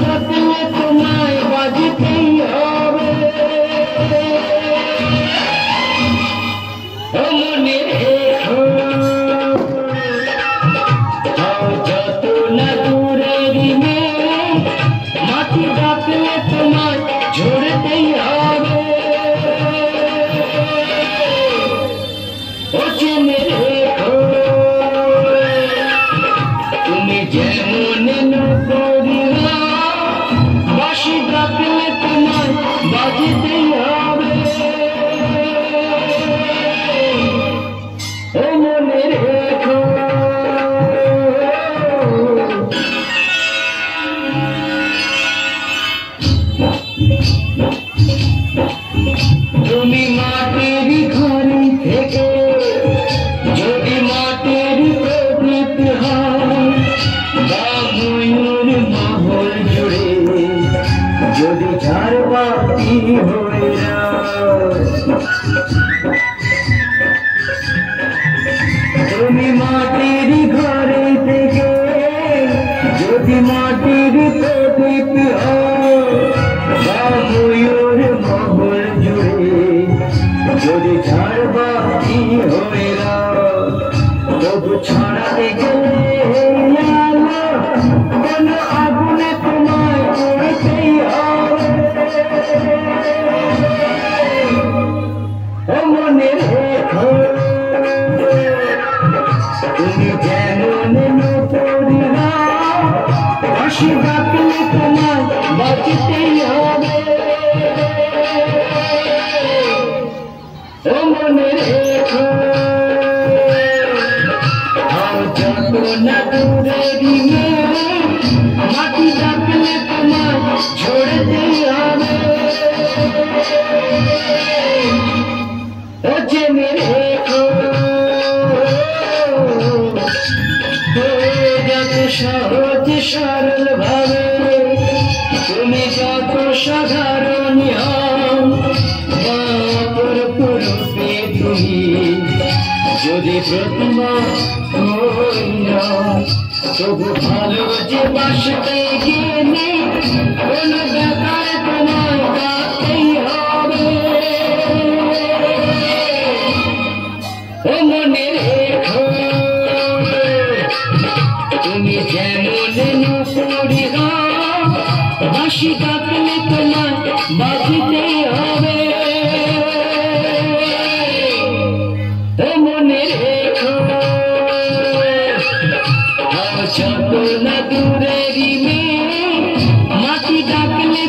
ডাকলে তোমায় বাজতেই হবে। ও মনে রেখো যত না দূরেরই মেয়ে, মাটি ডাকলে তোমায় ঝরতেই হবে। ও জেনে রেখো তুমি যেমন নকরিয়া, বাঁশি ডাকলে তোমায় বাজতেই হবে। ও মনে রেখো তুমি মাটির ঘরে থেকে যদি মাটির প্রদীপ হয়, বা ময়ূর মহল জুড়ে যদি ঝাড়বাতি হয়ে যায়, তুমি মাটির ঘরে থেকে যদি মাটির প্রদীপ হয়, বা ময়ূর মহল জুড়ে যদি ঝাড়বাতি হয়ে যায়, তবু ছড়াতে গেলে কোনো আগুনে তোমায় পড়তেই হবে। ও মনে রেখো তুমি যেমন নকরিয়া, বাঁশি ডাকলে তোমায় বাজতেই হবে। ও মনে রেখো যত না দূরেরই মেয়ে, মাটি ডাকলে তোমায় ঝরতেই হবে। ও জেনে রেখো যত সহজ সরল ভাবে তুমি যত সাধারণ রূপে তুমি যদি প্রতিমা হইয়া, তবু ভালো যে বাসতে গেলে কোন ব্যাপার তোমায় ডাকতেই হবে। ও মনে রেখো তুমি যেমন নকরিয়া, বাঁশি ডাকলে তোমায় বাজতেই হবে। ও মনে রেখো যত না দূরেরই মেয়ে, মাটি ডাকলে